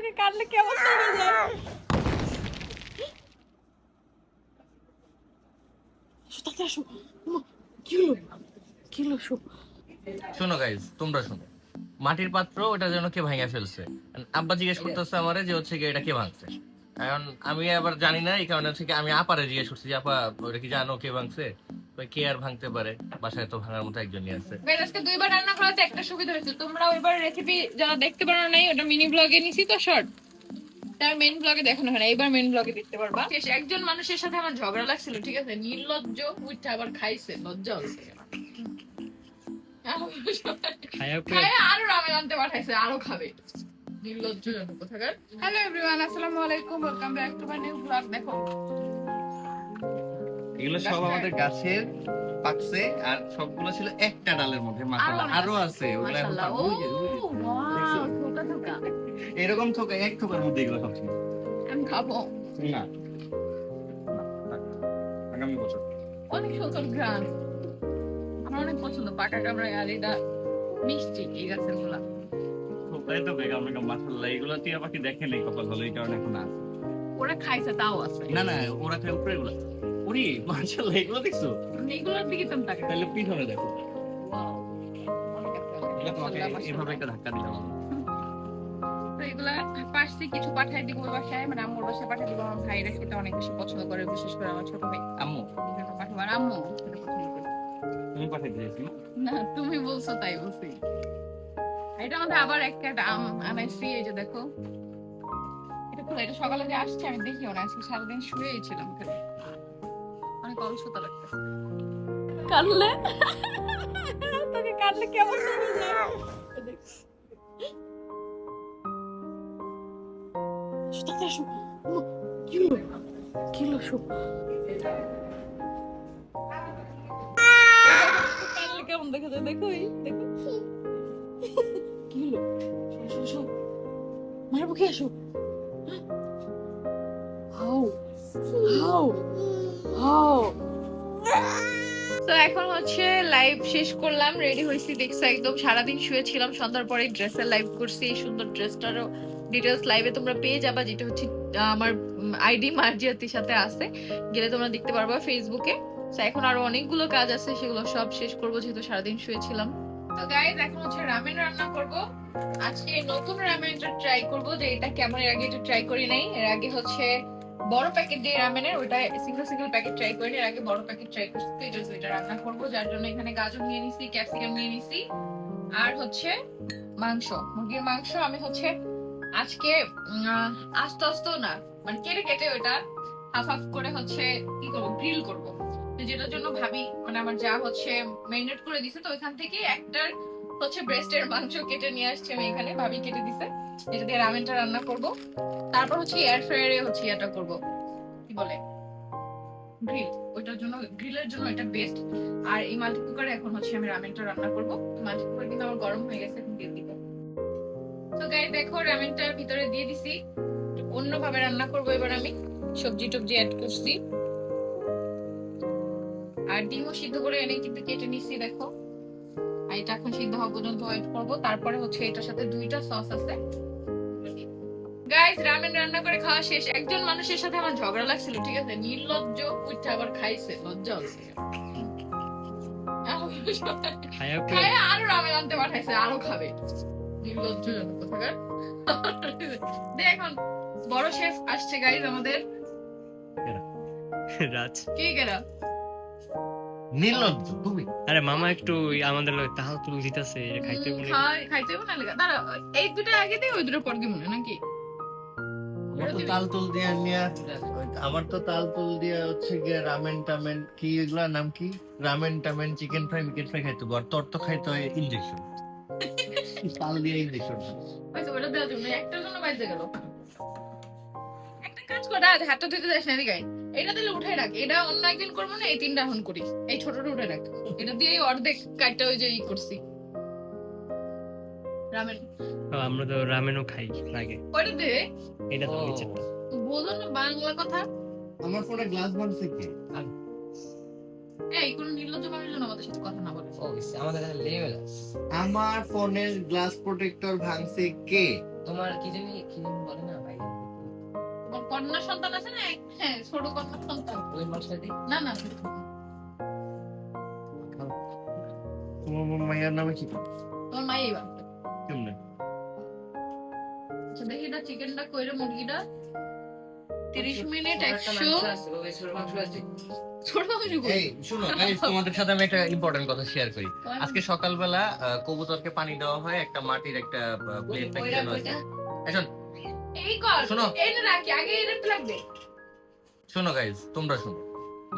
তোকে কাটলে কেমন লেগে যায়? তাতে আসো। কি হলো? কি হলো? শোনো গাইজ, তোমরা শোনো। মাটির পাত্র ওটা যেন কে ভাঙা ফেলছে। আব্বা জিজ্ঞেস করতেছে আমারে যে হচ্ছে কি এটা কে ভাঙছে। এখন আমি আবার জানি না, এই কারণে হচ্ছে কি আমি আপারে জিজ্ঞেস করছি যে আপা ওটা কি জানো কে ভাঙছে? কে আর ভাঙতে পারে, বাসায় তো ভাঙার মতো একজনই আছে। আজকে দুইবার রান্না করাতে একটা সুবিধা হয়েছে, তোমরা ওইবার রেসিপি যারা দেখতে পারো নাই ওটা মিনি ব্লগে নিছি তো শর্ট, তার মেইন ব্লগে দেখানো হয় না, এবার মেইন ব্লগে দেখতে পারবা। একজন মানুষের সাথে আমার ঝগড়া লাগছিল, ঠিক আছে, নির্লজ্জ উঠে আবার খাইছে, লজ্জা হচ্ছে আরো রামেন আনতে পাঠাইছে, আরো খাবে, নির্লজ্জ জন কোথাকার। হ্যালো এভরিওয়ান, আসসালামু আলাইকুম, welcome back to my new blog. দেখো এগুলো সব আমাদের গাছের পাকছে, আর সবগুলো ছিল একটা ডালের মধ্যে। মাশাআল্লাহ আরো আছে, ওগুলো এখন পাকবে। এরকম থোকা এক থোকার মধ্যে এগুলো সব ছিল। আমি খাবো না, আগামী বছর। অনেক সুন্দর ঘ্রাণ, আমার অনেক পছন্দ পাকা কামড়া। আর এটা মিষ্টি, এই গাছের গুলা থোকায় তো বেগা বেগা। মাশাআল্লাহ এগুলো টিয়া পাখি দেখে নেই কপাল ভালো, এই কারণে এখন আছে। ওরা খাইছে তাও আছে। না না, ওরা খায় উপরে গুলো। ওরে মাশাআল্লাহ, এগুলো দেখছো? এগুলোর দিকে তুমি তাকাও, তাহলে পিছনে দেখো। ওয়াও, অনেক আছে। এটা তোমাকে এভাবে একটা ধাক্কা দিলাম। তো এগুলা পাশে কিছু পাঠাই দিব ওই বাসায়, মানে আম্মুর বাসায় পাঠাই দিব। আমার ভাইরা খেতে অনেক বেশি পছন্দ করে, বিশেষ করে আমার ছোট ভাই। আম্মু পাঠাবো, আর আম্মু খেতে পছন্দ করে। তুমি পাঠিয়ে দিয়েছি না? না, তুমি বলছো তাই বলছি। এটা আমাদের আবার একটা আম আনাইছি, এই যে দেখো। এটা খুলে, এটা সকালে যে আসছে আমি দেখিও না, আজকে সারাদিন শুয়েই ছিলাম এখানে, অনেক অলসতা লাগতেছে। কাটলে তোকে কাটলে কেমন লেগে যায়? তাতে আসো। কি হলো? কি হলো? কাটলে কেমন দেখা যায়? দেখো, দেখো কি হলো? মায়ের বুকে আসো। How how how. তো এখন হচ্ছে লাইভ শেষ করলাম, রেডি হয়েছি, দেখছো একদম সারাদিন শুয়েছিলাম, সন্ধ্যার পরে ড্রেসের লাইভ করছি। এই সুন্দর ড্রেসটারও ডিটেলস লাইভে তোমরা পেয়ে যাবা, যেটা হচ্ছে আমার আইডি মার্জিয়াতির সাথে আছে, গেলে তোমরা দেখতে পারবা ফেসবুকে। তো এখন আরো অনেকগুলো কাজ আছে, সেগুলো সব শেষ করবো, যেহেতু সারাদিন শুয়েছিলাম। তো গাইস, এখন হচ্ছে রামেন রান্না করব। আজকে নতুন রামেনটা ট্রাই করব, যে এটা কেমন, এর আগে এটা ট্রাই করি নাই। এর আগে হচ্ছে বড় প্যাকেট দিয়ে রামেনের, ওটা সিঙ্গেল প্যাকেট ট্রাই করি, এর আগে বড় প্যাকেট ট্রাই করছি। এটা রান্না করব, যার জন্য এখানে গাজর নিয়ে নিছি, ক্যাপসিকাম নিয়ে নিছি, আর হচ্ছে মাংস, মুরগির মাংস। আমি হচ্ছে আজকে আস্তে আস্তে না, মানে কেটে কেটে ওটা হাফ হাফ করে হচ্ছে কি করব, গ্রিল করব। তো যেটার জন্য ভাবি, মানে আমার যা হচ্ছে ম্যারিনেট করে দিছে, তো ওইখান থেকে একটার হচ্ছে ব্রেস্টের মাংস কেটে নিয়ে আসছে, আমি এখানে ভাবি কেটে দিছে, এটা দিয়ে রামেনটা রান্না করব। তারপর হচ্ছে এয়ার ফ্রায়ারে হচ্ছে এটা করব, কি বলে, গ্রিল। ওইটার জন্য, গ্রিলের জন্য এটা বেস্ট। আর এই মাল্টি কুকারে এখন হচ্ছে আমি রামেনটা রান্না করব। মাল্টি কুকার কিন্তু আমার গরম হয়ে গেছে, এখন দিয়ে দিব। তো গাইস দেখো, রামেনটার ভিতরে দিয়ে দিছি। অন্যভাবে রান্না করব এবার আমি, সবজি টবজি অ্যাড করছি, আর ডিমও সিদ্ধ করে এনে কিন্তু কেটে নিছি, দেখো। আর এটা এখন সিদ্ধ হওয়া পর্যন্ত ওয়েট করব। তারপরে হচ্ছে এটার সাথে দুইটা সস আছে। গাইস, রামেন রান্না করে খাওয়া শেষ। একজন মানুষের সাথে আমার ঝগড়া লাগছিল, ঠিক আছে, নির্লজ্জ উঠে আবার খাইছে, লজ্জা হচ্ছে। আরো রামেন আনতে পাঠাইছে, আরো খাবে, নির্লজ্জ জন কোথাকার। এখন বড় শেফ আসছে গাইস আমাদের। রাজ কি কেরা নির্লজ্জ তুমি। আরে মামা একটু আমাদের তাহাও তুল দিতেছে, খাইতে বলে খাইতে হবে না লেগা। দাঁড়া, এই দুটো আগে দিয়ে ওই দুটো পর দিব না, নাকি? আমার তো তাল তুল দিয়ে নিয়ে, আমার তো তাল তুল দিয়ে হচ্ছে গিয়ে রামেন টামেন কি, এগুলার নাম কি, রামেন টামেন, চিকেন ফ্রাই, মিকেন ফ্রাই খাইতে, আর তোর তো খাইতে হয় ইনজেকশন। তাল দিয়ে ইনজেকশন ওটা দেওয়ার জন্য একটার জন্য বাইরে গেল। একটা কাজ করে, আজ হাতটা ধুতে যাস না, এদিকে এটা দিলে উঠে রাখ। এটা অন্য একদিন করবো না, এই তিনটা এখন করি। এই ছোটটা উঠে রাখ, এটা দিয়ে অর্ধেক কাটটা ওই যে ই করছি রামেন। আমরা তো রামেনও খাই লাগে। ওটা দে, এটা তো নিচে বলো না বাংলা কথা। আমার ফোনে গ্লাস ভাঙছে কে? এই কোন নির্লজ্জ মানুষের জন্য আমাদের সাথে কথা না বলে। আমাদের লেভেল আমার ফোনের গ্লাস প্রোটেক্টর ভাঙছে কে? তোমার কি জানি বলে না ভাই, তোমার কন্যা সন্তান আছে না? হ্যাঁ, ছোট কন্যা সন্তান। ওই মাছটা দিই। না না, তোমার মায়ের নামে কি? তোমার মাই বানছে। কেমনে? আচ্ছা দেখি না, চিকেনটা কইরে মুরগিটা 30 মিনিট একটা 100 মাংস আছে, ওই ছোট মাংস আছে। ছোট মাংস কই? এই শুনো গাইস, তোমাদের সাথে আমি একটা ইম্পর্টেন্ট কথা শেয়ার করি। আজকে সকালবেলা কবুতরকে পানি দেওয়া হয় একটা মাটির একটা প্লেট প্যাক কইরা দেওয়া কইরা। আছে। এখন এই কর, শোনো। এটা রাখি, আগে এটা লাগবে। শোনো গাইস, তোমরা শোনো।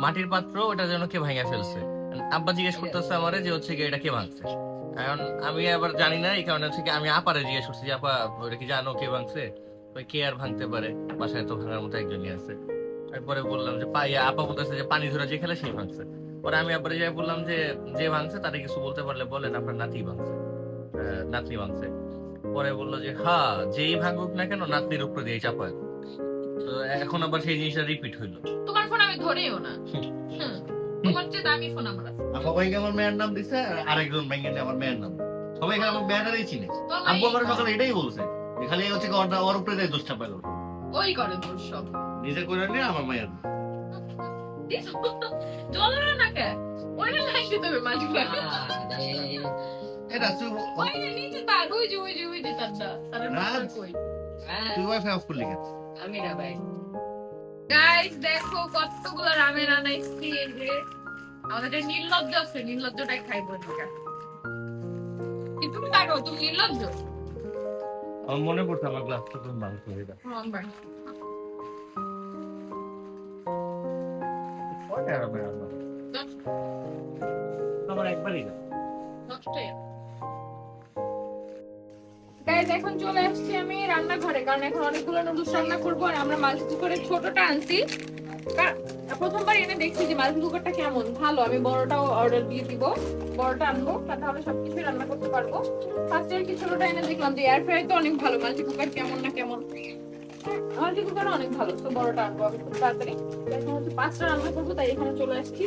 মাটির পাত্র ওটা যেন কে ভাঙা ফেলছে। আব্বা জিজ্ঞেস করতেছে আমারে যে হচ্ছে কি এটা কে ভাঙছে। এখন আমি আবার জানি না, এই কারণে হচ্ছে কি আমি আপারে জিজ্ঞেস করছি যে আপা ওটা কি জানো কে ভাঙছে? ওই কে আর ভাঙতে পারে, বাসায় তো ভাঙার মতো একজনই আছে। তারপরে বললাম যে আপা বলতেছে যে পানি ধরে যে খেলে সেই ভাঙছে। পরে আমি আবার যাই বললাম যে ভাঙছে তারে কিছু বলতে পারলে বলেন, আপনার নাতি ভাঙছে, নাতনি ভাঙছে। পরে বললো যে হ্যাঁ, যেই ভাঙুক না কেন নাতনির উপরে দিয়ে চাপায়। তো এখন আবার সেই জিনিসটা রিপিট হইলো। তোমার ফোন আমি ধরেও না। হুম, তোমার চেয়ে দামি ফোন আমার আছে। আপা ভাইকে আমার মেয়ের নাম দিছে, আর আরেকজন ভাইকে আমার মেয়ের নাম। সবাই খালি আমার মেয়েটারই চিনে। তোমার আব্বু মাই আমার সকালে এটাই বলছে যে খালি হচ্ছে কি ওর উপরে দিয়ে দোষটা পাইল। ওই করে তোর সব। নিজে করে নিয়ে আমার মায়ের। চলো না কে? ওইটা লাইতে দেবে মাঝখানে। এটা তুই ওইটা নিচে তার, ওই যে তারটা। তার না। কই? তুই ওয়াইফাই অফ করলি কেন? আমি না ভাই। গাইস দেখো কতগুলো রামেন আনাইছি। এই যে আমাদের যে নির্লজ্জ আছে, নির্লজ্জটাই খাইবো না। কি তুমি দেখো, তুমি নির্লজ্জ। আমার মনে পড়ছে আমার গ্লাসটা তুমি ভালো করে দাও। আমার একবারই না। গাইস এখন চলে আসছি আমি রান্নাঘরে, কারণ এখন অনেকগুলো নুডলস রান্না করবো। আর আমরা মাল্টি কুকারের ছোটটা আনছি। প্রথমবার এনে দেখছি যে মাল্টি কুকারটা কেমন, ভালো। আমি বড়টাও অর্ডার দিয়ে দিব, বড়টা আনবো, তাহলে সবকিছু রান্না করতে পারবো। ফার্স্টে আর কি ছোটটা এনে দেখলাম যে এয়ার ফ্রাই তো অনেক ভালো, মাল্টি কুকার কেমন না কেমন। মাল্টি কুকার অনেক ভালো, তো বড়টা আনবো আমি খুব তাড়াতাড়ি। এখন হচ্ছে 5টা রান্না করবো, তাই এখানে চলে আসছি।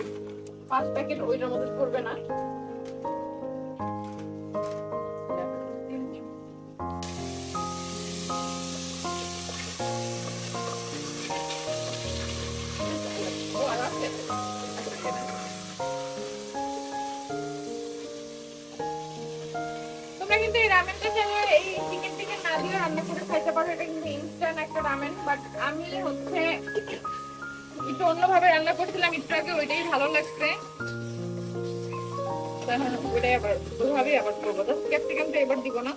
5 প্যাকেট ওইটার মধ্যে করবে না। তোমরা কিন্তু এই রামেনটা চাইলে এই চিকেন টিকেন না দিয়ে রান্না করে খাইতে পারো। এটা কিন্তু ইনস্ট্যান্ট একটা রামেন, বাট আমি হচ্ছে একটু অন্যভাবে রান্না করছিলাম একটু আগে, ওইটাই ভালো লাগছে। ওইটাই আবার ওইভাবেই আবার করবো। ক্যাপসিকাম তো এবার দিব না,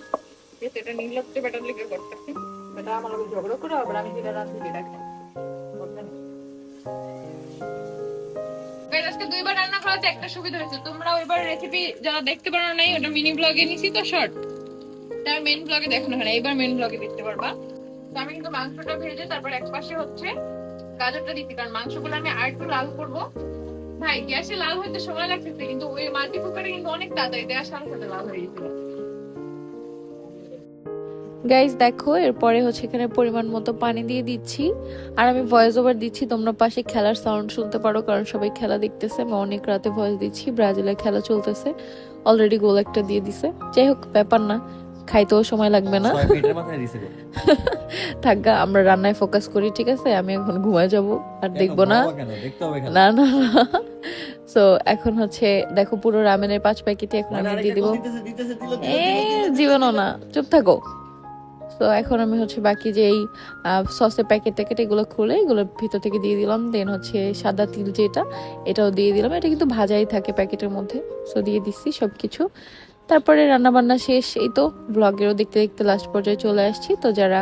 যেহেতু এটা নির্লজ্জ বেটার লেগে করতেছে। এটা আমার লগে ঝগড়া করে আবার আমি যেটা রাঁধি সেটা খাই। আজকে 2 বার রান্না করাতে একটা সুবিধা হয়েছে, তোমরা ওইবার রেসিপি যারা দেখতে পারো নাই, ওটা মিনি ব্লগে নিছি তো শর্ট, তার মেইন ব্লগে দেখো না, এইবার মেইন ব্লগে দেখতে পারবা। তো আমি কিন্তু মাংসটা ভেজে তারপর একপাশে হচ্ছে গাজরটা দিচ্ছি, কারণ মাংসগুলো আমি আর একটু লাল করবো। ভাই গ্যাসে লাল হইতে সময় লাগতেছে, কিন্তু ওই মাল্টি কুকারে কিন্তু অনেক তাড়াতাড়ি দেওয়ার সাথে সাথে লাল হয়ে গেছিল। গাইস দেখো, এরপরে হচ্ছে এখানে পরিমাণ মতো পানি দিয়ে দিচ্ছি। আর আমি ভয়েস ওভার দিচ্ছি, তোমরা পাশে খেলার সাউন্ড শুনতে পারো, কারণ সবাই খেলা দেখতেছে। আমি অনেক রাতে ভয়েস দিচ্ছি, ব্রাজিলের খেলা চলতেছে, অলরেডি গোল একটা দিয়ে দিছে। যাই হোক, ব্যাপার না, খাইতেও সময় লাগবে না। থাকা, আমরা রান্নায় ফোকাস করি, ঠিক আছে? আমি এখন ঘুমায় যাব, আর দেখবো না। না না, সো এখন হচ্ছে দেখো পুরো রামেনের 5 প্যাকেটই এখন আমি দিয়ে দিব। জীবনও না, চুপ থাকো। তো এখন আমি হচ্ছে বাকি যে এই সসের প্যাকেট ট্যাকেট এগুলো খুলে এগুলোর ভিতর থেকে দিয়ে দিলাম। দেন হচ্ছে সাদা তিল যেটা, এটাও দিয়ে দিলাম। এটা কিন্তু ভাজাই থাকে প্যাকেটের মধ্যে, সো দিয়ে দিচ্ছি সবকিছু। তারপরে রান্নাবান্না শেষ, এই তো ব্লগেরও দেখতে দেখতে লাস্ট পর্যায়ে চলে আসছি। তো যারা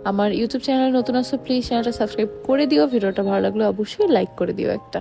আমার ইউটিউব চ্যানেলে নতুন আসো, প্লিজ চ্যানেলটা সাবস্ক্রাইব করে দিও। ভিডিওটা ভালো লাগলে অবশ্যই লাইক করে দিও একটা।